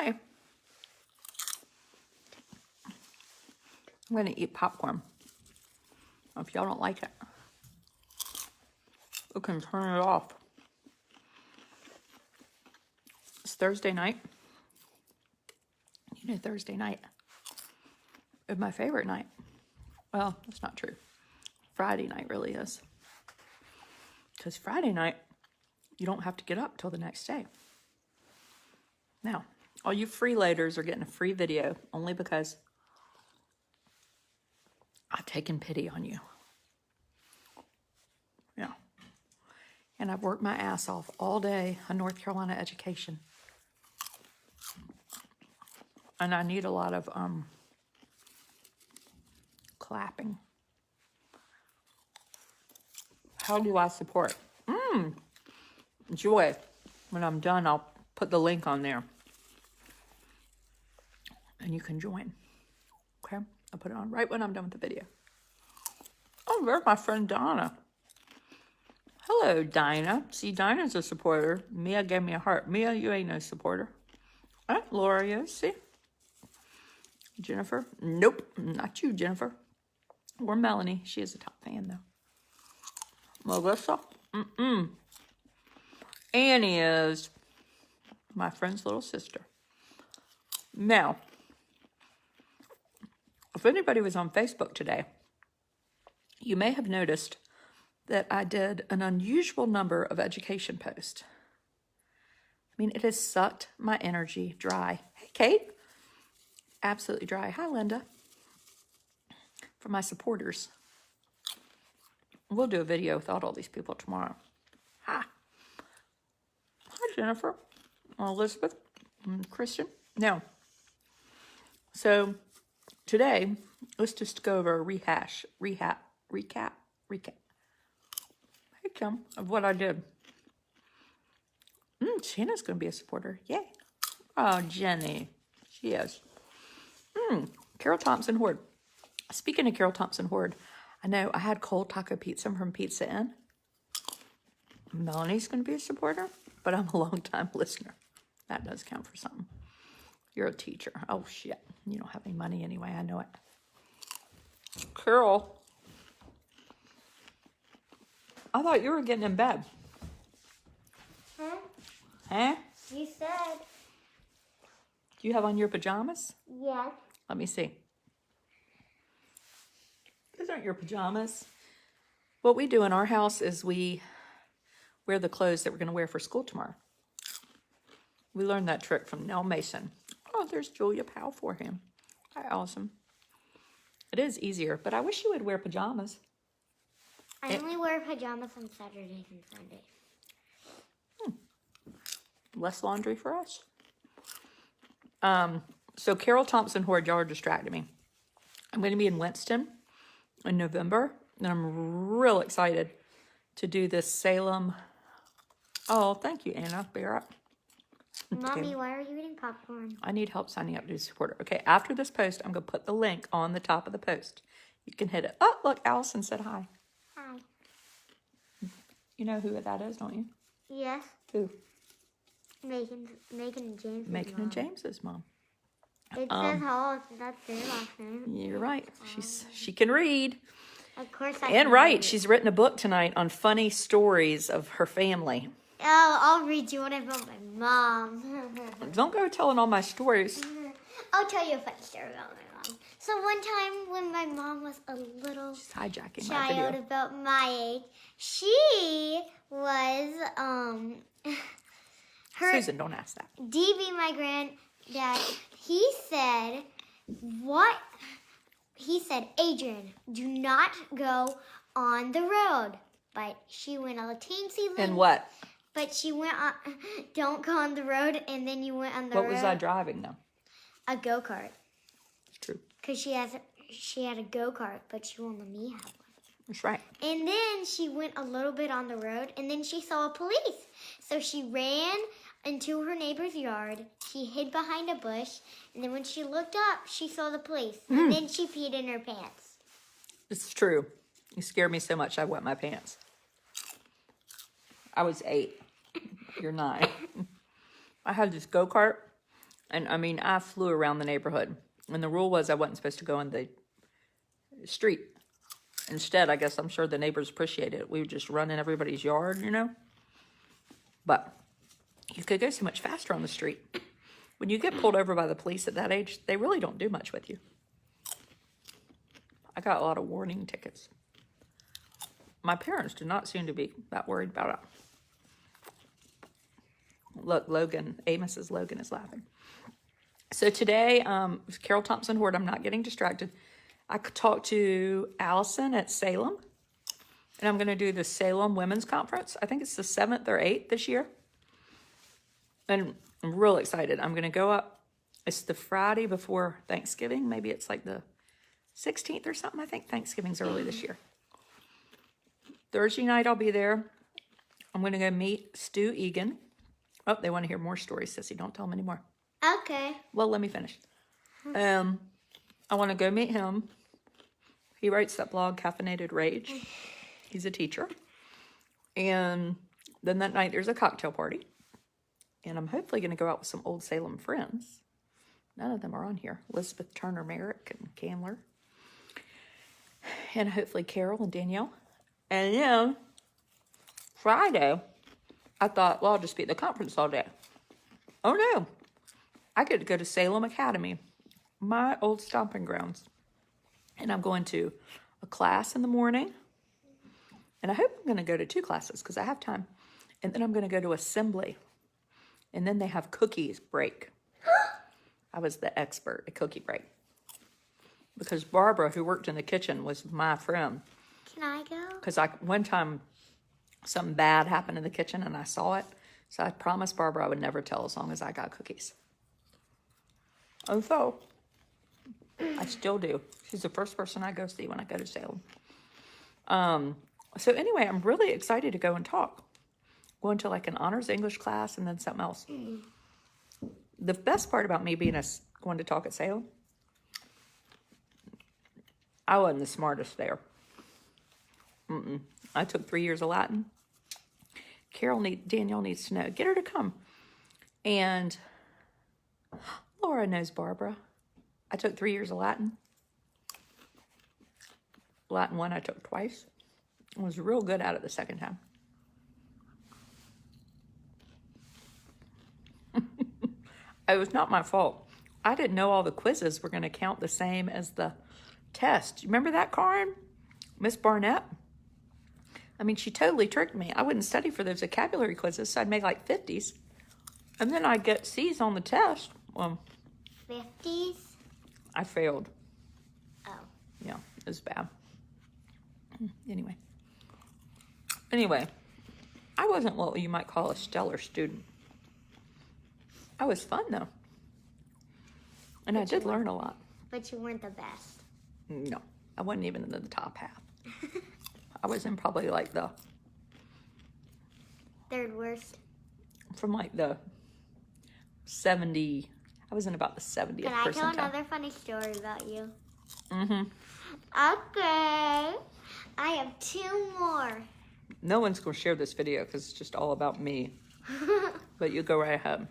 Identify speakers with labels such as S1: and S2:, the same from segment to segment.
S1: Hi. I'm going to eat popcorn. If y'all don't like it, you can turn it off. It's Thursday night. You know, Thursday night is my favorite night. Well, that's not true. Friday night really is. Because Friday night, you don't have to get up till the next day. Now, all you freeloaders are getting a free video only because I've taken pity on you. Yeah. And I've worked my ass off all day on North Carolina education. And I need a lot of clapping. How do I support? Joy. When I'm done, I'll put the link on there. And you can join. Okay? I'll put it on right when I'm done with the video. Oh, there's my friend Donna. Hello, Dinah. See, Dinah's a supporter. Mia gave me a heart. Mia, you ain't no supporter. Laura is. See? Jennifer? Nope, not you, Jennifer. Or Melanie. She is a top fan, though. Melissa? Annie is my friend's little sister. Now, if anybody was on Facebook today, you may have noticed that I did an unusual number of education posts. I mean, it has sucked my energy dry. Hey, Kate. Absolutely dry. Hi, Linda. For my supporters. We'll do a video without all these people tomorrow. Hi. Hi, Jennifer. Elizabeth. Christian. Now, so today, let's just go over a recap. Hey, Kim, of what I did. Shannon's going to be a supporter. Yay. Oh, Jenny. She is. Carol Thompson Horde. Speaking of Carol Thompson Horde, I know I had cold taco pizza from Pizza Inn. Melanie's going to be a supporter, but I'm a long-time listener. That does count for something. You're a teacher. Oh, shit. You don't have any money anyway. I know it. Carol. I thought you were getting in bed. Huh?
S2: You said.
S1: Do you have on your pajamas?
S2: Yes.
S1: Let me see. These aren't your pajamas. What we do in our house is we wear the clothes that we're going to wear for school tomorrow. We learned that trick from Nell Mason. Oh, there's Julia Powell for him. Hi, Awesome. It is easier, but I wish you would wear pajamas.
S2: I only wear pajamas on Saturdays and Sundays.
S1: Less laundry for us. So Carol Thompson Horde, y'all are distracting me. I'm going to be in Winston in November, and I'm real excited to do this Salem. Oh, thank you, Anna Barrett.
S2: Mommy, why are you eating popcorn?
S1: I need help signing up to be a supporter. Okay, after this post, I'm going to put the link on the top of the post. You can hit it. Oh, look, Allison said hi.
S2: Hi.
S1: You know who that is, don't you?
S2: Yes.
S1: Who?
S2: Megan and James.
S1: Megan and James's mom.
S2: It says Hall. That's their last name.
S1: You're right. She can read.
S2: Of course I
S1: And
S2: can
S1: right,
S2: read.
S1: she's written a book tonight on funny stories of her family.
S2: Oh, I'll read you one about my mom.
S1: Don't go telling all my stories.
S2: I'll tell you a funny story about my mom. So one time when my mom was a little
S1: She's hijacking my
S2: child
S1: video.
S2: about my age, she was her
S1: Susan, don't ask that.
S2: DB, my granddad, he said, what? He said, Adrian, do not go on the road. But she went on a teensy little.
S1: And what?
S2: But she went on, don't go on the road, and then you went on the road.
S1: What was I driving though?
S2: A go-kart.
S1: It's true.
S2: Because she had a go-kart, but she won't let me have one.
S1: That's right.
S2: And then she went a little bit on the road, and then she saw police. So she ran into her neighbor's yard. She hid behind a bush, and then when she looked up, she saw the police. And then she peed in her pants.
S1: It's true. You scared me so much I wet my pants. I was 8. You're 9. I had this go-kart, And I mean, I flew around the neighborhood. And the rule was I wasn't supposed to go in the street. Instead, I guess I'm sure the neighbors appreciated it. We would just run in everybody's yard, you know. But you could go so much faster on the street. When you get pulled over by the police at that age, they really don't do much with you. I got a lot of warning tickets. My parents do not seem to be that worried about it. Look, Amos's Logan is laughing. So today, Carol Thompson Horde, I'm not getting distracted. I talked to Allison at Salem, and I'm going to do the Salem Women's Conference. I think it's the 7th or 8th this year. And I'm real excited. I'm going to go up. It's the Friday before Thanksgiving. Maybe it's like the 16th or something. I think Thanksgiving's early this year. Thursday night, I'll be there. I'm going to go meet Stu Egan. Oh, they want to hear more stories, Sissy. Don't tell them anymore.
S2: Okay.
S1: Well, let me finish. I want to go meet him. He writes that blog, Caffeinated Rage. He's a teacher. And then that night, there's a cocktail party. And I'm hopefully going to go out with some old Salem friends. None of them are on here. Elizabeth Turner Merrick and Candler. And hopefully Carol and Danielle. And then Friday, I thought, well, I'll just be at the conference all day. Oh, no. I get to go to Salem Academy, my old stomping grounds. And I'm going to a class in the morning. And I hope I'm going to go to 2 classes because I have time. And then I'm going to go to assembly. And then they have cookies break. I was the expert at cookie break. Because Barbara, who worked in the kitchen, was my friend.
S2: Can I go?
S1: Because one time something bad happened in the kitchen and I saw it. So I promised Barbara I would never tell as long as I got cookies. And so I still do. She's the first person I go see when I go to Salem. So anyway, I'm really excited to go and talk. Going to like an honors English class and then something else. The best part about me going to talk at Salem, I wasn't the smartest there. I took 3 years of Latin. Danielle needs to know. Get her to come. And Laura knows Barbara. I took 3 years of Latin. Latin 1 I took twice. I was real good at it the second time. It was not my fault. I didn't know all the quizzes were going to count the same as the test. You remember that, Karen? Miss Barnett? I mean, she totally tricked me. I wouldn't study for those vocabulary quizzes, so I'd make like 50s. And then I'd get C's on the test.
S2: 50s?
S1: I failed.
S2: Oh.
S1: Yeah, it was bad. Anyway, I wasn't what you might call a stellar student. I was fun, though. And I did learn a lot.
S2: But you weren't the best.
S1: No, I wasn't even in the top half. I was in probably like the...
S2: Third worst.
S1: From like the 70... I was in about the 70th percentile.
S2: Can I tell another funny story about you?
S1: Mm-hmm.
S2: Okay. I have 2 more.
S1: No one's going to share this video because it's just all about me. But you go right ahead.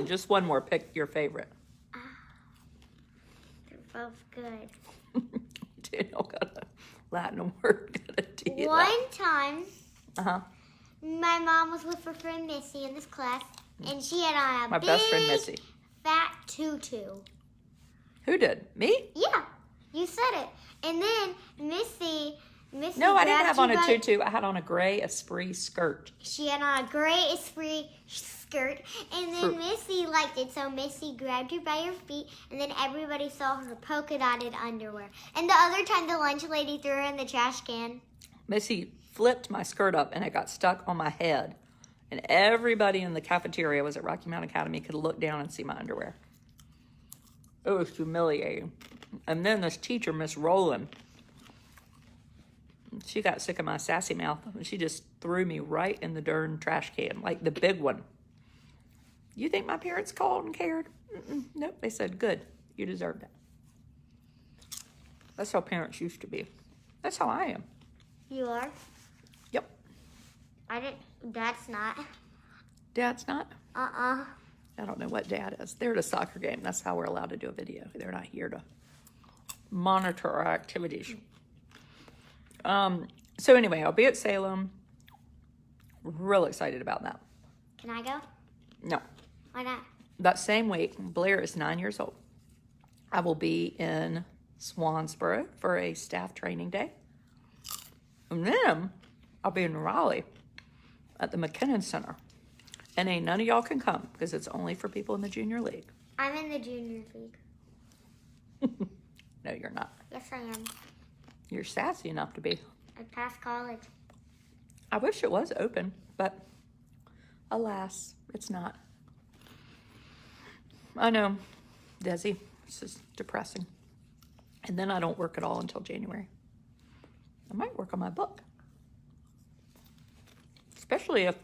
S1: Just one more. Pick your favorite.
S2: They're both good.
S1: Daniel got a Latin word.
S2: One time,
S1: Uh-huh.
S2: my mom was with her friend Missy in this class, and she had on a
S1: My best friend Missy.
S2: fat tutu.
S1: Who did? Me?
S2: Yeah, you said it. And then Missy
S1: No, I didn't
S2: grabbed
S1: have on
S2: you
S1: a
S2: by-
S1: tutu. I had on a gray Esprit skirt.
S2: She had on a gray Esprit skirt, and then Missy liked it, so Missy grabbed her by her feet, and then everybody saw her polka dotted underwear. And the other time, the lunch lady threw her in the trash can.
S1: Missy flipped my skirt up, and it got stuck on my head. And everybody in the cafeteria was at Rocky Mount Academy could look down and see my underwear. It was humiliating. And then this teacher, Miss Rowland, she got sick of my sassy mouth, and she just threw me right in the darn trash can, like the big one. You think my parents called and cared? Nope, they said, good, you deserve that. That's how parents used to be. That's how I am.
S2: You are?
S1: Yep.
S2: That's not.
S1: Dad's not?
S2: Uh-uh.
S1: I don't know what dad is. They're at a soccer game. That's how we're allowed to do a video. They're not here to monitor our activities. So anyway, I'll be at Salem. Real excited about that.
S2: Can I go?
S1: No.
S2: Why not?
S1: That same week, Blair is 9 years old. I will be in Swansboro for a staff training day. And then I'll be in Raleigh at the McKinnon Center. And ain't none of y'all can come because it's only for people in the junior league.
S2: I'm in the junior league.
S1: No, you're not.
S2: Yes, I am.
S1: You're sassy enough to be.
S2: I passed college.
S1: I wish it was open, but alas, it's not. I know, Desi, this is depressing. And then I don't work at all until January. I might work on my book. Especially if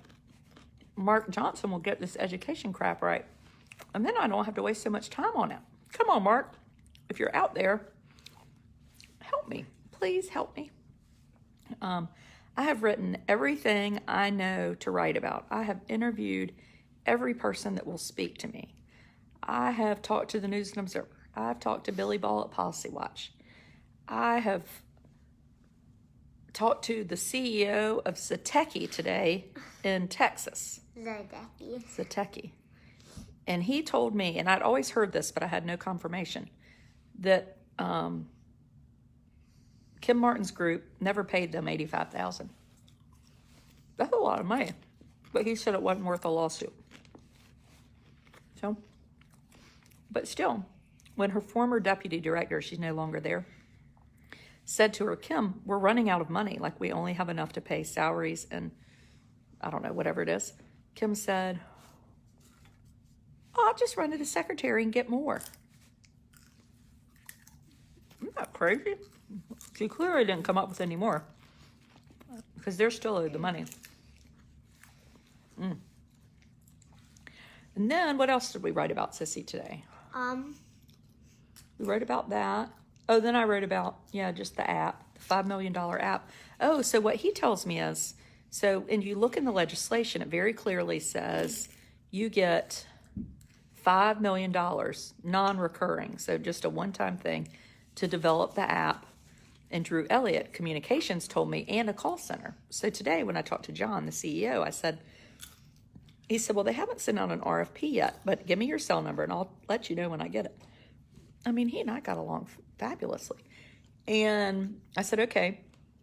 S1: Mark Johnson will get this education crap right. And then I don't have to waste so much time on it. Come on, Mark. If you're out there, help me. Please help me. I have written everything I know to write about. I have interviewed every person that will speak to me. I have talked to the News and Observer. I've talked to Billy Ball at Policy Watch. I have talked to the CEO of Zateki today in Texas. Zateki. And he told me, and I'd always heard this, but I had no confirmation, that Kim Martin's group never paid them $85,000. That's a lot of money. But he said it wasn't worth a lawsuit. So, but still, when her former deputy director, she's no longer there, said to her, Kim, we're running out of money. Like, we only have enough to pay salaries and, I don't know, whatever it is. Kim said, I'll just run to the secretary and get more. Isn't that crazy? She clearly didn't come up with any more because they're still owed the money. And then what else did we write about, Sissy, today? We wrote about that. Oh, then I wrote about, just the app, the $5 million app. Oh, so what he tells me is, and you look in the legislation, it very clearly says you get $5 million, non-recurring, so just a one-time thing, to develop the app. And Drew Elliott Communications told me, and a call center. So today when I talked to John, the CEO, he said, well, they haven't sent out an RFP yet, but give me your cell number and I'll let you know when I get it. I mean, he and I got along fabulously. And I said, okay,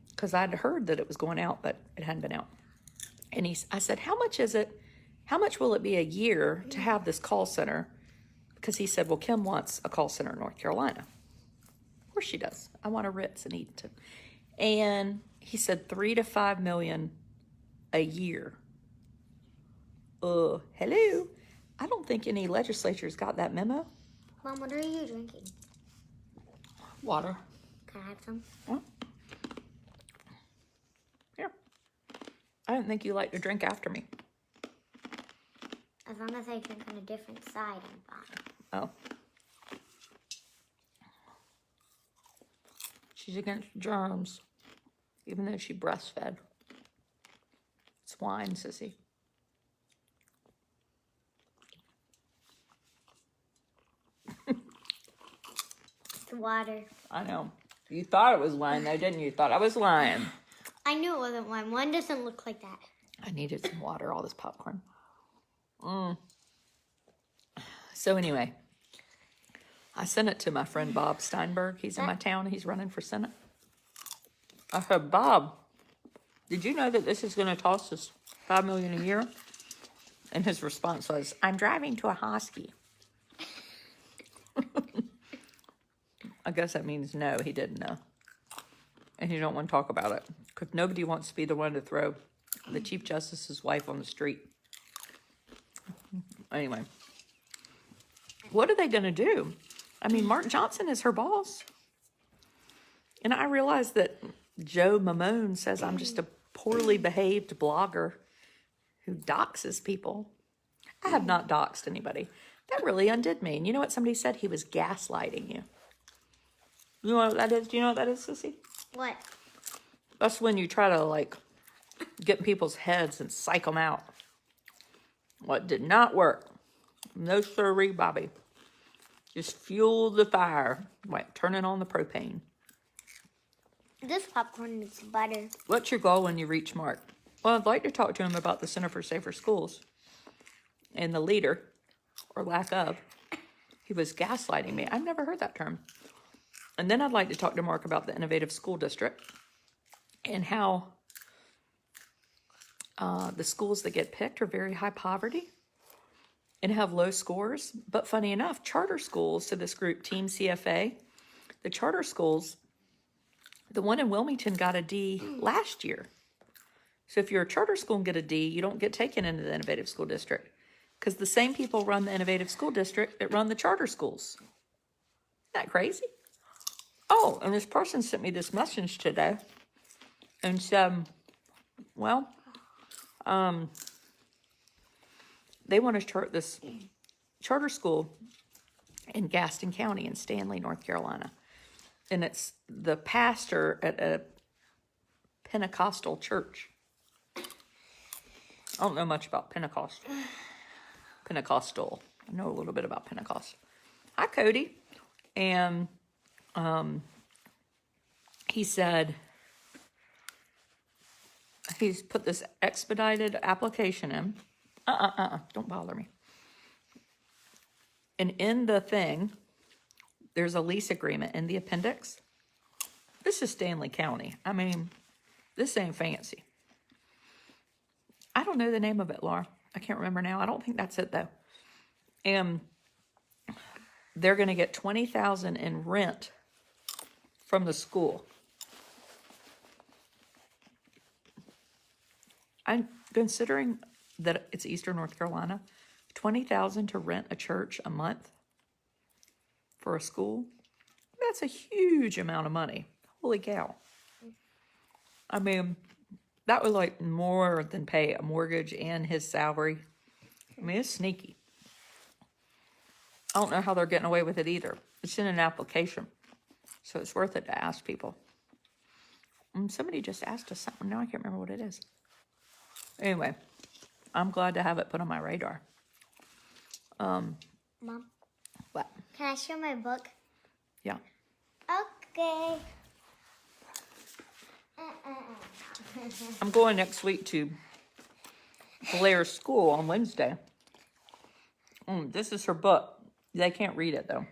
S1: because I'd heard that it was going out, but it hadn't been out. And I said, how much is it? How much will it be a year to have this call center? Because he said, well, Kim wants a call center in North Carolina. Of course she does. I want a Ritz in Edenton. And he said $3 to $5 million a year. Hello? I don't think any legislature's got that memo.
S2: Mom, what are you drinking?
S1: Water.
S2: Can I have some?
S1: Well, here. I didn't think you liked to drink after me.
S2: As long as I drink on a different side, I'm fine.
S1: Oh. She's against germs, even though she breastfed. It's wine, Sissy.
S2: It's water.
S1: I know. You thought it was wine, though, didn't you? You thought I was lying.
S2: I knew it wasn't wine. Wine doesn't look like that.
S1: I needed some water, all this popcorn. So anyway, I sent it to my friend Bob Steinberg. He's in my town. He's running for Senate. I said, Bob, did you know that this is going to cost us $5 million a year? And his response was, I'm driving to a Hosky. I guess that means no, he didn't know. And he don't want to talk about it. Because nobody wants to be the one to throw the Chief Justice's wife on the street. Anyway. What are they going to do? I mean, Mark Johnson is her boss. And I realize that Joe Mamone says I'm just a poorly behaved blogger who doxes people. I have not doxed anybody. That really undid me. And you know what somebody said? He was gaslighting you. You know what that is? Do you know what that is, Sissy?
S2: What?
S1: That's when you try to, get in people's heads and psych them out. What did not work No siree, Bobby. Just fuel the fire. Like turning on the propane.
S2: This popcorn needs butter.
S1: What's your goal when you reach Mark? Well, I'd like to talk to him about the Center for Safer Schools and the leader, or lack of. He was gaslighting me. I've never heard that term. And then I'd like to talk to Mark about the Innovative School District and how the schools that get picked are very high poverty and have low scores. But funny enough, charter schools, so this group, Team CFA, the charter schools, the one in Wilmington got a D last year. So if you're a charter school and get a D, you don't get taken into the Innovative School District because the same people run the Innovative School District that run the charter schools. Isn't that crazy? Oh, and this person sent me this message today and said, well, they want to start this charter school in Gaston County in Stanley, North Carolina. And it's the pastor at a Pentecostal church. I don't know much about Pentecostal. I know a little bit about Pentecost. Hi, Cody. And he said he's put this expedited application in. Don't bother me. And in the thing, there's a lease agreement in the appendix. This is Stanley County. I mean, this ain't fancy. I don't know the name of it, Laura. I can't remember now. I don't think that's it, though. And they're going to get $20,000 in rent from the school. I'm considering that it's Eastern North Carolina, $20,000 to rent a church a month for a school. That's a huge amount of money. Holy cow. I mean, that would like more than pay a mortgage and his salary. I mean, it's sneaky. I don't know how they're getting away with it either. It's in an application, so it's worth it to ask people. Somebody just asked us something. Now I can't remember what it is. Anyway, I'm glad to have it put on my radar.
S2: Mom,
S1: What?
S2: can I show my book?
S1: Yeah.
S2: Okay.
S1: I'm going next week to Blair's school on Wednesday. This is her book. They can't read it, though.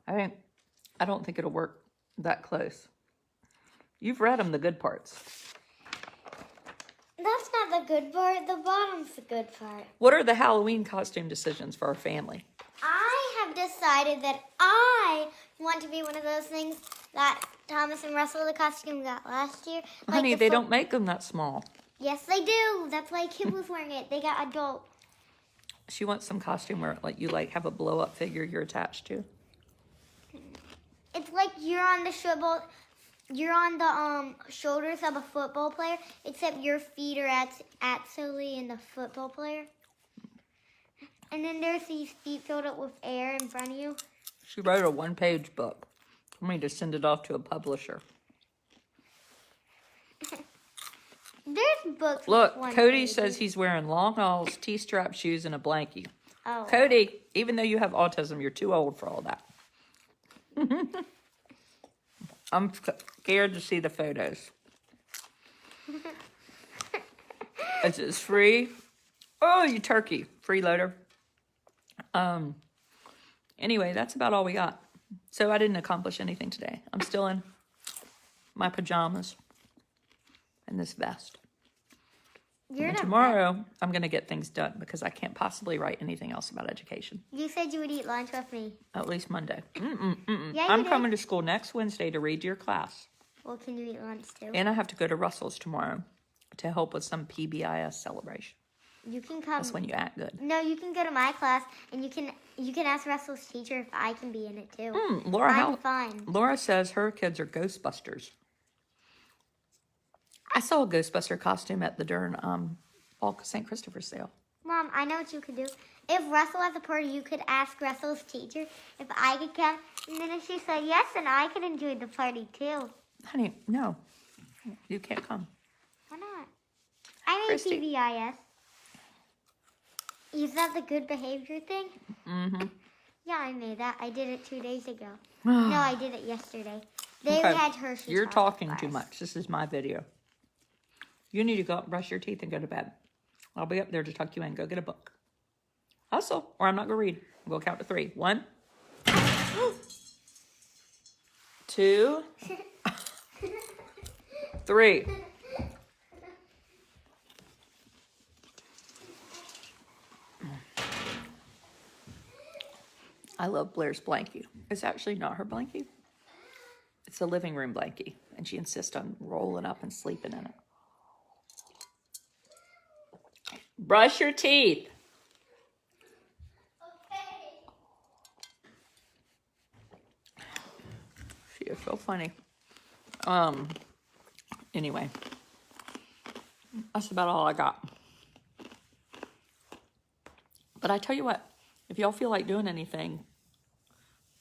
S1: I don't think it'll work that close. You've read them, the good parts.
S2: That's not the good part. The bottom's the good part.
S1: What are the Halloween costume decisions for our family?
S2: I have decided that I want to be one of those things that Thomas and Russell, the costume, got last year. Like
S1: Honey, they don't make them that small.
S2: Yes, they do. That's why Kim was wearing it. They got adult.
S1: She wants some costume where you have a blow-up figure you're attached to.
S2: It's like you're on the shoulders of a football player, except your feet are at solely in the football player. And then there's these feet filled up with air in front of you.
S1: She wrote a one-page book for me to send it off to a publisher.
S2: There's books.
S1: Look,
S2: with one
S1: Cody
S2: page.
S1: says he's wearing long hauls, T-strap shoes, and a blankie.
S2: Oh.
S1: Cody, even though you have autism, you're too old for all that. I'm scared to see the photos. Is it free? Oh, you turkey. Freeloader. Anyway, that's about all we got. So I didn't accomplish anything today. I'm still in my pajamas and this vest. And tomorrow, I'm going to get things done because I can't possibly write anything else about education.
S2: You said you would eat lunch with me.
S1: At least Monday.
S2: Yeah,
S1: I'm
S2: you did.
S1: coming to school next Wednesday to read your class.
S2: Well, can you eat lunch too?
S1: And I have to go to Russell's tomorrow to help with some PBIS celebration.
S2: You can come.
S1: That's when you act good.
S2: No, you can go to my class and you can ask Russell's teacher if I can be in it too.
S1: Laura,
S2: I'm fine.
S1: Laura says her kids are Ghostbusters. I saw a Ghostbuster costume at the Dern St. Christopher's sale.
S2: Mom, I know what you could do. If Russell has a party, you could ask Russell's teacher if I could come. And then if she said yes, then I could enjoy the party too.
S1: Honey, no. You can't come.
S2: Why not? I need
S1: Christy.
S2: PBIS. Is that the good behavior thing? Mm-hmm. Yeah, I made that. I did it 2 days ago. No, I did it yesterday. They
S1: Okay.
S2: had Hershey
S1: You're
S2: chocolate
S1: talking
S2: bars.
S1: too much. This is my video. You need to go up, brush your teeth, and go to bed. I'll be up there to tuck you in. Go get a book. Hustle, or I'm not going to read. We'll count to 3. 1, 2, 3. I love Blair's blankie. It's actually not her blankie. It's a living room blankie, and she insists on rolling up and sleeping in it. Brush your teeth. She is so funny. Anyway, that's about all I got. But I tell you what, if y'all feel like doing anything,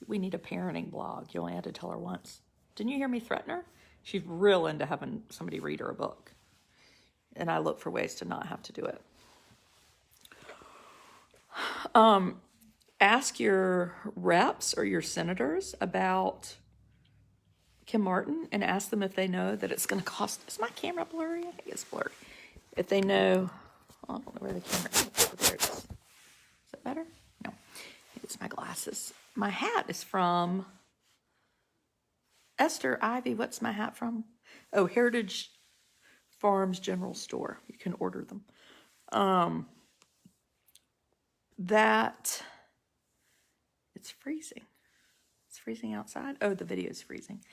S1: we need a parenting blog. You only had to tell her once. Didn't you hear me threaten her? She's real into having somebody read her a book. And I look for ways to not have to do it. Ask your reps or your senators about Kim Martin and ask them if they know that it's going to cost. Is my camera blurry? I think it's blurry. If they know, I don't know where the camera is. Oh, there it is. Is that better? No, it's my glasses. My hat is from Esther Ivy. What's my hat from? Oh, Heritage Farms General Store. You can order them. That it's freezing. It's freezing outside. Oh, the video is freezing.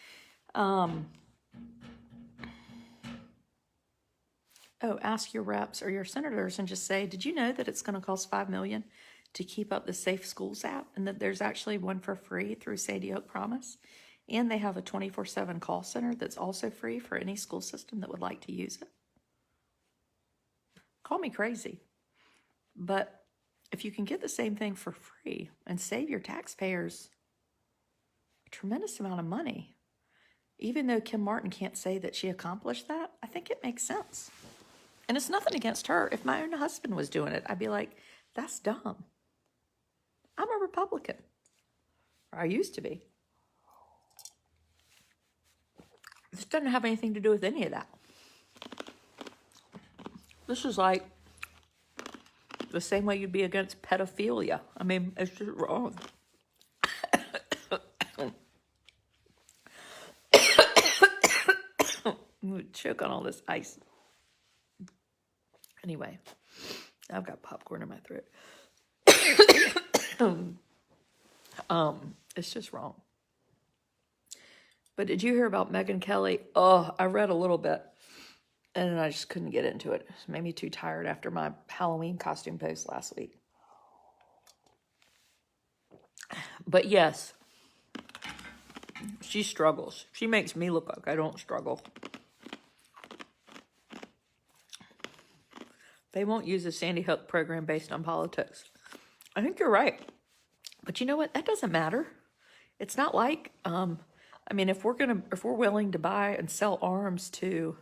S1: Ask your reps or your senators and just say, did you know that it's going to cost $5 million to keep up the Safe Schools app, and that there's actually one for free through Sandy Hook Promise, and they have a 24/7 call center that's also free for any school system that would like to use it? Call me crazy, but if you can get the same thing for free and save your taxpayers a tremendous amount of money, even though Kim Martin can't say that she accomplished that, I think it makes sense. And it's nothing against her. If my own husband was doing it, I'd be like, that's dumb. I'm a Republican. Or I used to be. This doesn't have anything to do with any of that. This is like the same way you'd be against pedophilia. I mean, it's just wrong. I'm going to choke on all this ice. Anyway, I've got popcorn in my throat. It's just wrong. But did you hear about Megyn Kelly? Oh, I read a little bit, and I just couldn't get into it. It made me too tired after my Halloween costume post last week. But yes, she struggles. She makes me look like I don't struggle. They won't use a Sandy Hook program based on politics. I think you're right. But you know what? That doesn't matter. It's not like, if we're willing to buy and sell arms to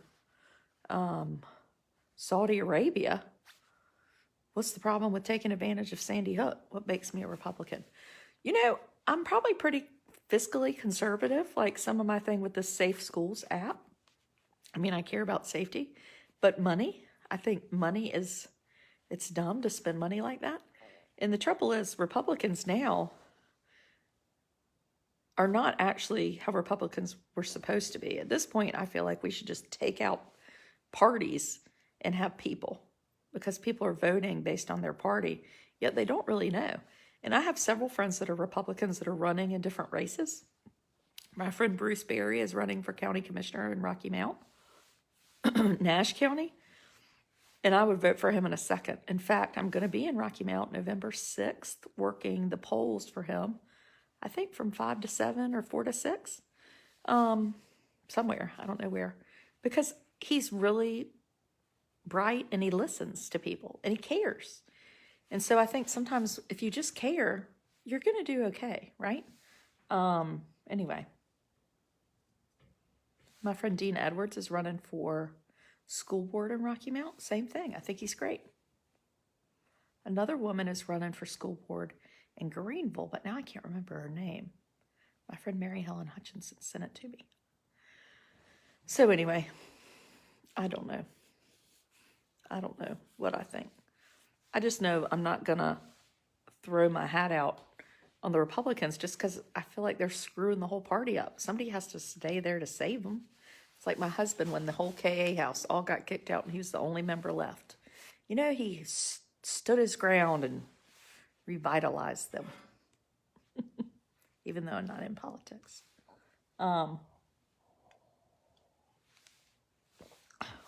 S1: Saudi Arabia, what's the problem with taking advantage of Sandy Hook? What makes me a Republican? You know, I'm probably pretty fiscally conservative, like some of my thing with the Safe Schools app. I mean, I care about safety, but money, I think money it's dumb to spend money like that. And the trouble is, Republicans now are not actually how Republicans were supposed to be. At this point, I feel like we should just take out parties and have people, because people are voting based on their party, yet they don't really know. And I have several friends that are Republicans that are running in different races. My friend Bruce Berry is running for county commissioner in Rocky Mount, Nash County. And I would vote for him in a second. In fact, I'm going to be in Rocky Mount November 6th working the polls for him. I think from 5 to 7 or 4 to 6. Somewhere. I don't know where. Because he's really bright and he listens to people and he cares. And so I think sometimes if you just care, you're going to do okay, right? Anyway. My friend Dean Edwards is running for school board in Rocky Mount. Same thing. I think he's great. Another woman is running for school board in Greenville, but now I can't remember her name. My friend Mary Helen Hutchinson sent it to me. So anyway, I don't know. I don't know what I think. I just know I'm not going to throw my hat out on the Republicans just because I feel like they're screwing the whole party up. Somebody has to stay there to save them. It's like my husband when the whole KA house all got kicked out and he was the only member left. You know, he stood his ground and revitalized them, even though I'm not in politics.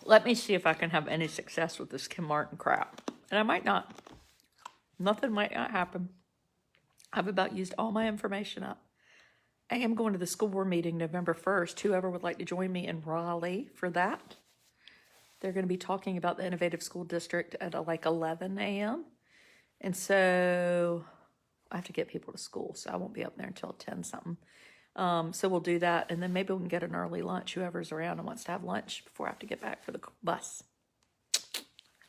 S1: Let me see if I can have any success with this Kim Martin crap. And I might not. Nothing might not happen. I've about used all my information up. I am going to the school board meeting November 1st. Whoever would like to join me in Raleigh for that. They're going to be talking about the Innovative School District at like 11 a.m. And so I have to get people to school, so I won't be up there until 10 something. So we'll do that, and then maybe we can get an early lunch, whoever's around and wants to have lunch before I have to get back for the bus.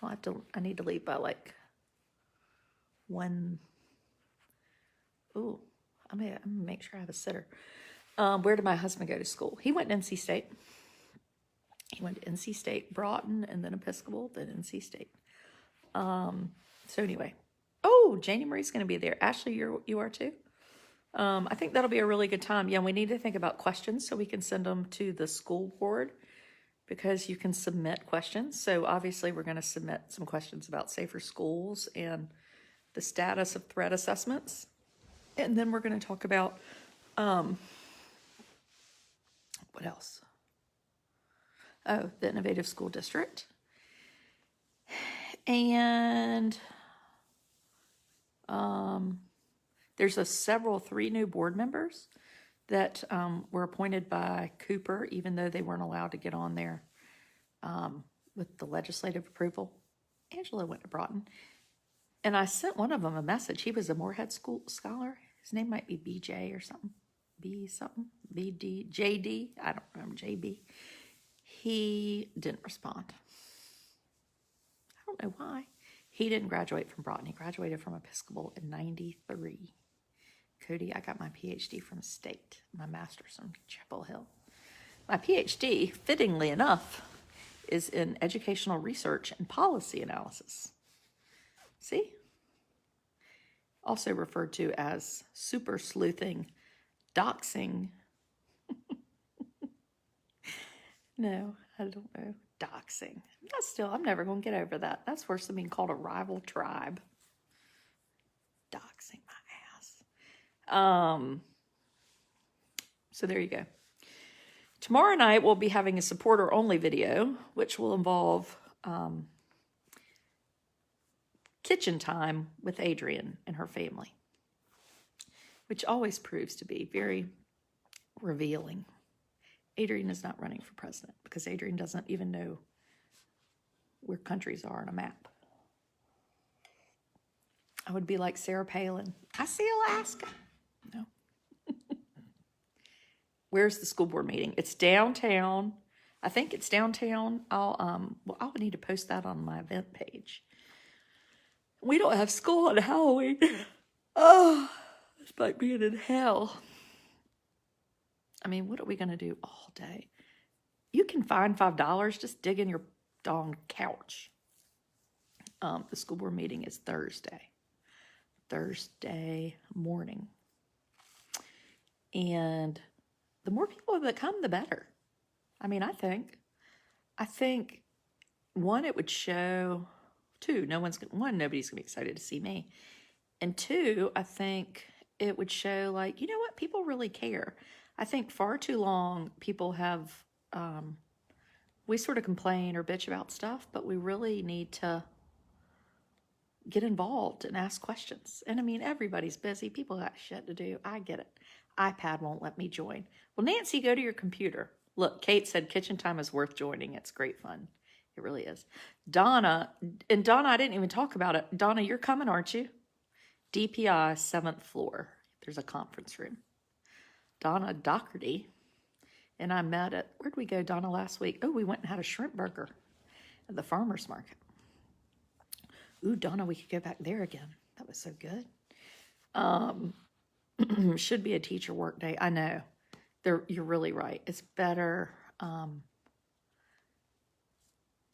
S1: I need to leave by like 1. Ooh, I'm gonna make sure I have a sitter. Where did my husband go to school? He went to NC State. He went to NC State, Broughton, and then Episcopal, then NC State. So anyway. Oh, Janie Marie's going to be there. Ashley, you are too? I think that'll be a really good time. Yeah, we need to think about questions so we can send them to the school board because you can submit questions. So obviously we're going to submit some questions about safer schools and the status of threat assessments. And then we're going to talk about, what else? Oh, the Innovative School District. And there's 3 new board members that were appointed by Cooper, even though they weren't allowed to get on there with the legislative approval. Angela went to Broughton. And I sent one of them a message. He was a Moorhead School scholar. His name might be BJ or something. B something. BD. JD. I don't remember. JB. He didn't respond. I don't know why. He didn't graduate from Broughton. He graduated from Episcopal in 93. Cody, I got my PhD from State, my master's from Chapel Hill. My PhD, fittingly enough, is in educational research and policy analysis. See? Also referred to as super sleuthing, doxing. No, I don't know. Doxing. I'm never going to get over that. That's worse than being called a rival tribe. Doxing my ass. So there you go. Tomorrow night we'll be having a supporter-only video, which will involve kitchen time with Adrienne and her family, which always proves to be very revealing. Adrienne is not running for president because Adrienne doesn't even know where countries are on a map. I would be like Sarah Palin. I see Alaska. No. Where's the school board meeting? It's downtown. I think it's downtown. I'll need to post that on my event page. We don't have school on Halloween. Oh, it's like being in hell. I mean, what are we going to do all day? You can find $5. Just dig in your dong couch. The school board meeting is Thursday morning. And the more people that come, the better. I mean, I think, one, it would show, two, nobody's going to be excited to see me. And two, I think it would show like, you know what, people really care. I think far too long people have, we sort of complain or bitch about stuff, but we really need to get involved and ask questions. And I mean, everybody's busy. People got shit to do. I get it. iPad won't let me join. Well, Nancy, go to your computer. Look, Kate said kitchen time is worth joining. It's great fun. It really is. Donna, I didn't even talk about it. Donna, you're coming, aren't you? DPI, 7th floor. There's a conference room. Donna Doherty and I met at, where'd we go, Donna, last week? Oh, we went and had a shrimp burger at the farmer's market. Ooh, Donna, we could go back there again. That was so good. Should be a teacher work day. I know. You're really right. It's better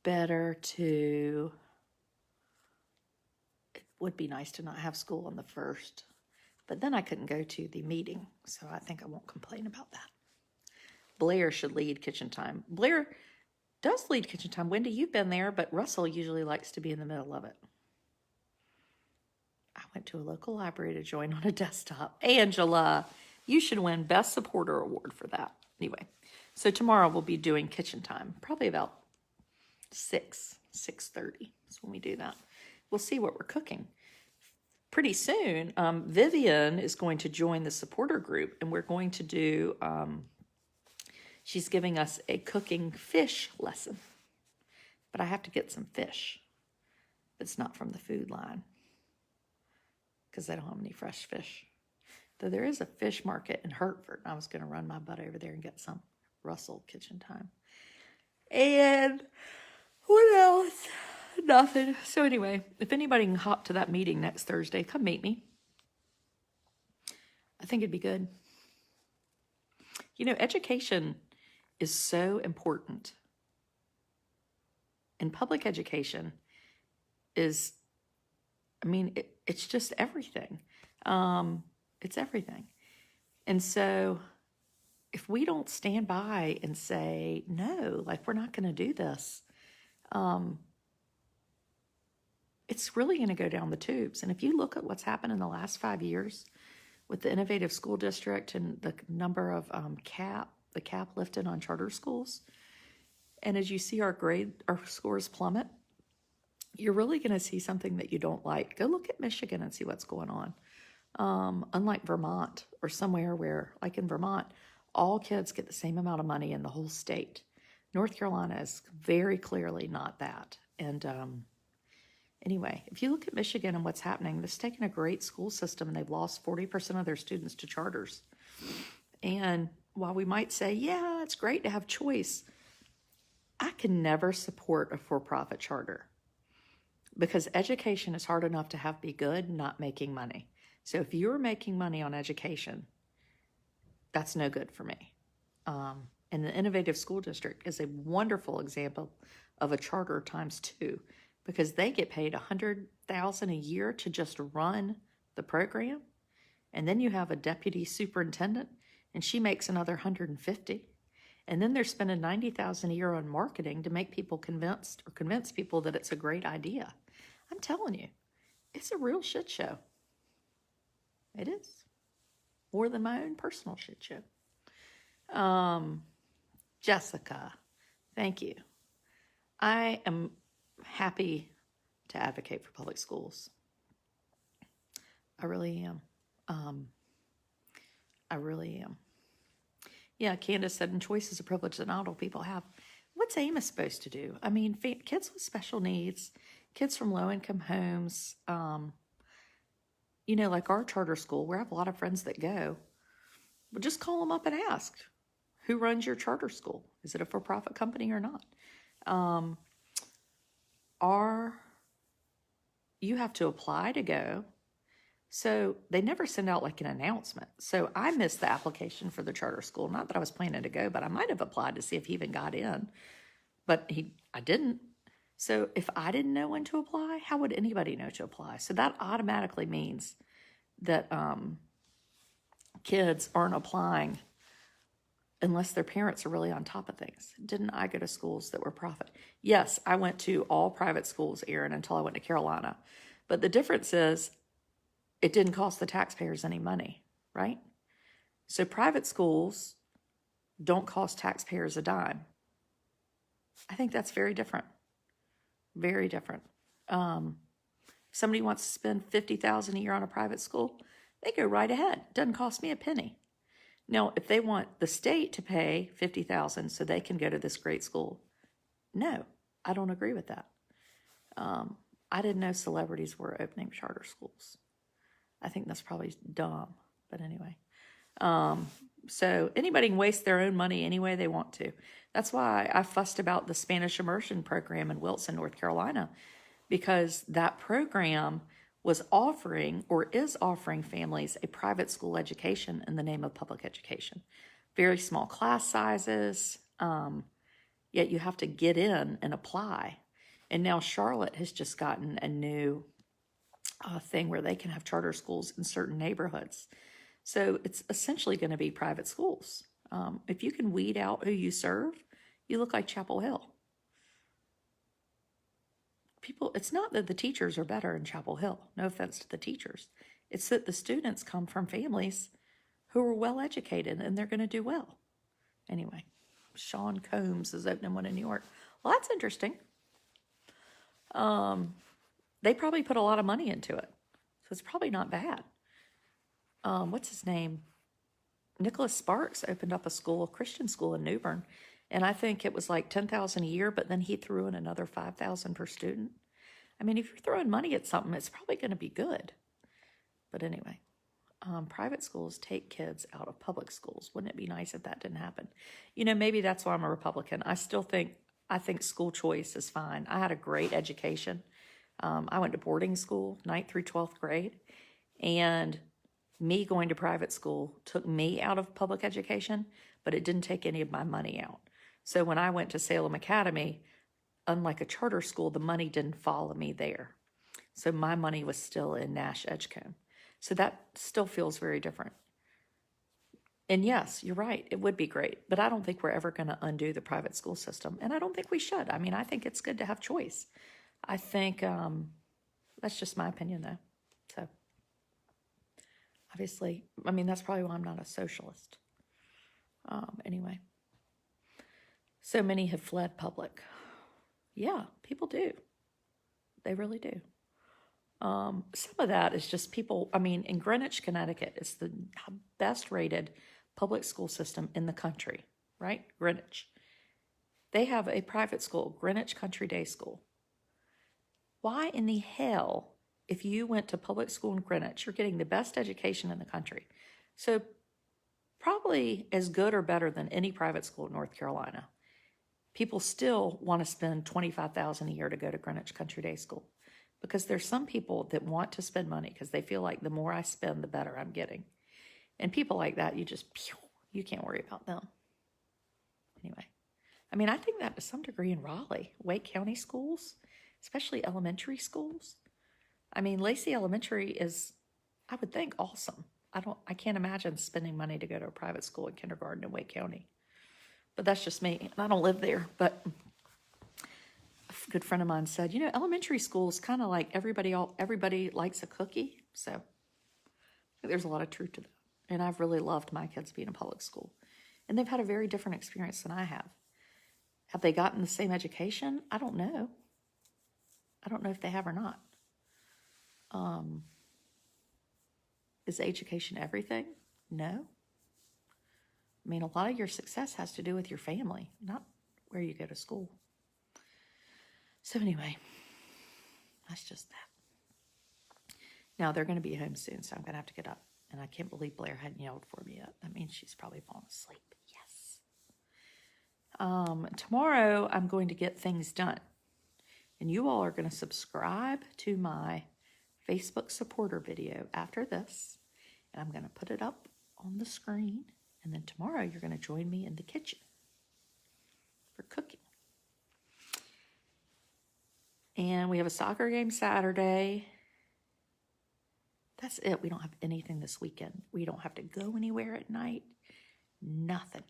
S1: to, it would be nice to not have school on the 1st, but then I couldn't go to the meeting, so I think I won't complain about that. Blair should lead kitchen time. Blair does lead kitchen time. Wendy, you've been there, but Russell usually likes to be in the middle of it. I went to a local library to join on a desktop. Angela, you should win Best Supporter Award for that. Anyway, so tomorrow we'll be doing kitchen time, probably about 6:30 is when we do that. We'll see what we're cooking. Pretty soon, Vivian is going to join the supporter group, and we're going to do, she's giving us a cooking fish lesson. But I have to get some fish. It's not from the food line, because they don't have any fresh fish. Though there is a fish market in Hertford. I was going to run my butt over there and get some. Russell kitchen time. And what else? Nothing. So anyway, if anybody can hop to that meeting next Thursday, come meet me. I think it'd be good. You know, education is so important. And public education is, I mean, it's just everything. It's everything. And so if we don't stand by and say, no, like, we're not going to do this, it's really going to go down the tubes. And if you look at what's happened in the last 5 years with the Innovative School District and the number of the cap lifted on charter schools, and as you see our scores plummet, you're really going to see something that you don't like. Go look at Michigan and see what's going on. Unlike Vermont or somewhere where, like in Vermont, all kids get the same amount of money in the whole state. North Carolina is very clearly not that. And anyway, if you look at Michigan and what's happening, they've taken a great school system and they've lost 40% of their students to charters. And while we might say, yeah, it's great to have choice, I can never support a for-profit charter because education is hard enough to have be good, not making money. So if you're making money on education, that's no good for me. And the Innovative School District is a wonderful example of a charter times 2 because they get paid $100,000 a year to just run the program. And then you have a deputy superintendent and she makes another $150,000. And then they're spending $90,000 a year on marketing to make people convince people that it's a great idea. I'm telling you, it's a real shit show. It is. More than my own personal shit show. Jessica, thank you. I am happy to advocate for public schools. I really am. I really am. Yeah, Candace said, and choice is a privilege that not all people have. What's Amos supposed to do? I mean, kids with special needs, kids from low-income homes, you know, like our charter school, where I have a lot of friends that go, but just call them up and ask, who runs your charter school? Is it a for-profit company or not? You have to apply to go. So they never send out like an announcement. So I missed the application for the charter school. Not that I was planning to go, but I might have applied to see if he even got in. But I didn't. So if I didn't know when to apply, how would anybody know to apply? So that automatically means that kids aren't applying unless their parents are really on top of things. Didn't I go to schools that were profit? Yes, I went to all private schools, Erin, until I went to Carolina. But the difference is it didn't cost the taxpayers any money, right? So private schools don't cost taxpayers a dime. I think that's very different. Very different. Somebody wants to spend $50,000 a year on a private school, they go right ahead. It doesn't cost me a penny. Now, if they want the state to pay $50,000 so they can go to this great school, no, I don't agree with that. I didn't know celebrities were opening charter schools. I think that's probably dumb, but anyway. So anybody can waste their own money any way they want to. That's why I fussed about the Spanish immersion program in Wilson, North Carolina, because that program was offering or is offering families a private school education in the name of public education. Very small class sizes, yet you have to get in and apply. And now Charlotte has just gotten a new thing where they can have charter schools in certain neighborhoods. So it's essentially going to be private schools. If you can weed out who you serve, you look like Chapel Hill. People, it's not that the teachers are better in Chapel Hill. No offense to the teachers. It's that the students come from families who are well educated and they're going to do well. Anyway, Sean Combs is opening one in New York. Well, that's interesting. They probably put a lot of money into it, so it's probably not bad. What's his name? Nicholas Sparks opened up a Christian school in Newbern, and I think it was like $10,000 a year, but then he threw in another $5,000 per student. I mean, if you're throwing money at something, it's probably going to be good. But anyway, private schools take kids out of public schools. Wouldn't it be nice if that didn't happen? You know, maybe that's why I'm a Republican. I think school choice is fine. I had a great education. I went to boarding school, 9th through 12th grade, and me going to private school took me out of public education, but it didn't take any of my money out. So when I went to Salem Academy, unlike a charter school, the money didn't follow me there. So my money was still in Nash Edgecombe. So that still feels very different. And yes, you're right, it would be great, but I don't think we're ever going to undo the private school system, and I don't think we should. I mean, I think it's good to have choice. I think that's just my opinion, though. So obviously, I mean, that's probably why I'm not a socialist. Anyway, so many have fled public. Yeah, people do. They really do. Some of that is just people, I mean, in Greenwich, Connecticut, it's the best rated public school system in the country, right? Greenwich. They have a private school, Greenwich Country Day School. Why in the hell, if you went to public school in Greenwich, you're getting the best education in the country? So probably as good or better than any private school in North Carolina. People still want to spend $25,000 a year to go to Greenwich Country Day School, because there's some people that want to spend money because they feel like the more I spend, the better I'm getting. And people like that, you can't worry about them. Anyway, I mean, I think that to some degree in Raleigh, Wake County schools, especially elementary schools. I mean, Lacey Elementary is, I would think, awesome. I can't imagine spending money to go to a private school in kindergarten in Wake County. But that's just me, and I don't live there. But a good friend of mine said, you know, elementary school is kind of like everybody likes a cookie. So I think there's a lot of truth to that. And I've really loved my kids being in public school. And they've had a very different experience than I have. Have they gotten the same education? I don't know. I don't know if they have or not. Is education everything? No. I mean, a lot of your success has to do with your family, not where you go to school. So anyway, that's just that. Now, they're going to be home soon, so I'm going to have to get up. And I can't believe Blair hadn't yelled for me yet. That means she's probably fallen asleep. Yes. Tomorrow, I'm going to get things done. And you all are going to subscribe to my Facebook supporter video after this. And I'm going to put it up on the screen. And then tomorrow, you're going to join me in the kitchen for cooking. And we have a soccer game Saturday. That's it. We don't have anything this weekend. We don't have to go anywhere at night. Nothing.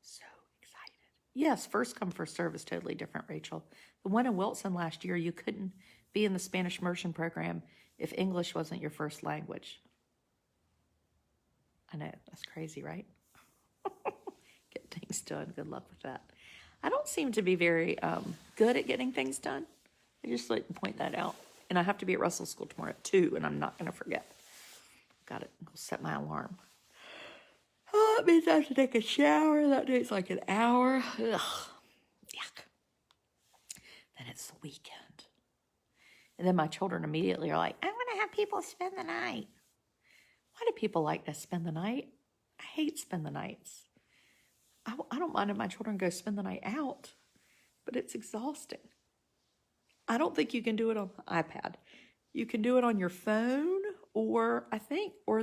S1: So excited. Yes, first come, first serve is totally different, Rachel. The one in Wilson last year, you couldn't be in the Spanish immersion program if English wasn't your first language. I know, that's crazy, right? Get things done. Good luck with that. I don't seem to be very good at getting things done. I just like to point that out. And I have to be at Russell School tomorrow at 2, and I'm not going to forget. Got it. I'll set my alarm. Oh, that means I have to take a shower. That takes like an hour. Ugh. Yuck. Then it's the weekend. And then my children immediately are like, I want to have people spend the night. Why do people like to spend the night? I hate spend the nights. I don't mind if my children go spend the night out, but it's exhausting. I don't think you can do it on the iPad. You can do it on your phone or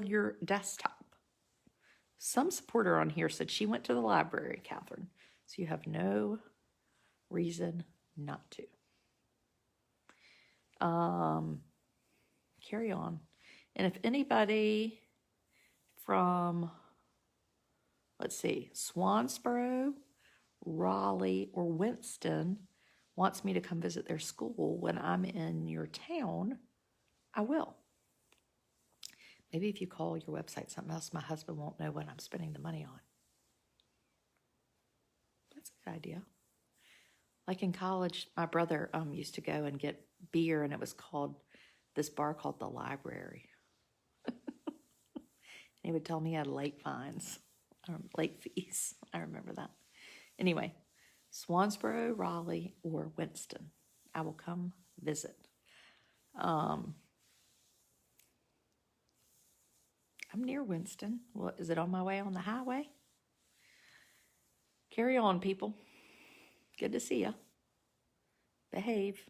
S1: your desktop. Some supporter on here said she went to the library, Catherine. So you have no reason not to. Carry on. And if anybody from, let's see, Swansboro, Raleigh, or Winston wants me to come visit their school when I'm in your town, I will. Maybe if you call your website something else, my husband won't know what I'm spending the money on. That's a good idea. Like in college, my brother used to go and get beer, and it was called this bar called the Library. He would tell me he had late fines, late fees. I remember that. Anyway, Swansboro, Raleigh, or Winston. I will come visit. I'm near Winston. Well, is it on my way on the highway? Carry on, people. Good to see you. Behave.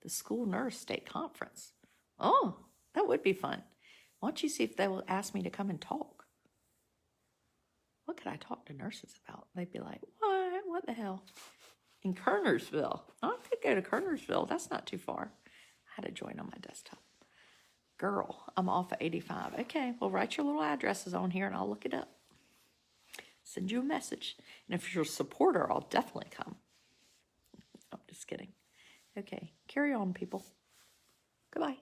S1: The school nurse state conference. Oh, that would be fun. Why don't you see if they will ask me to come and talk? What could I talk to nurses about? They'd be like, what? What the hell? In Kernersville. I could go to Kernersville. That's not too far. I had to join on my desktop. Girl, I'm off at 85. Okay, well, write your little addresses on here and I'll look it up. Send you a message. And if you're a supporter, I'll definitely come. I'm just kidding. Okay, carry on, people. Goodbye.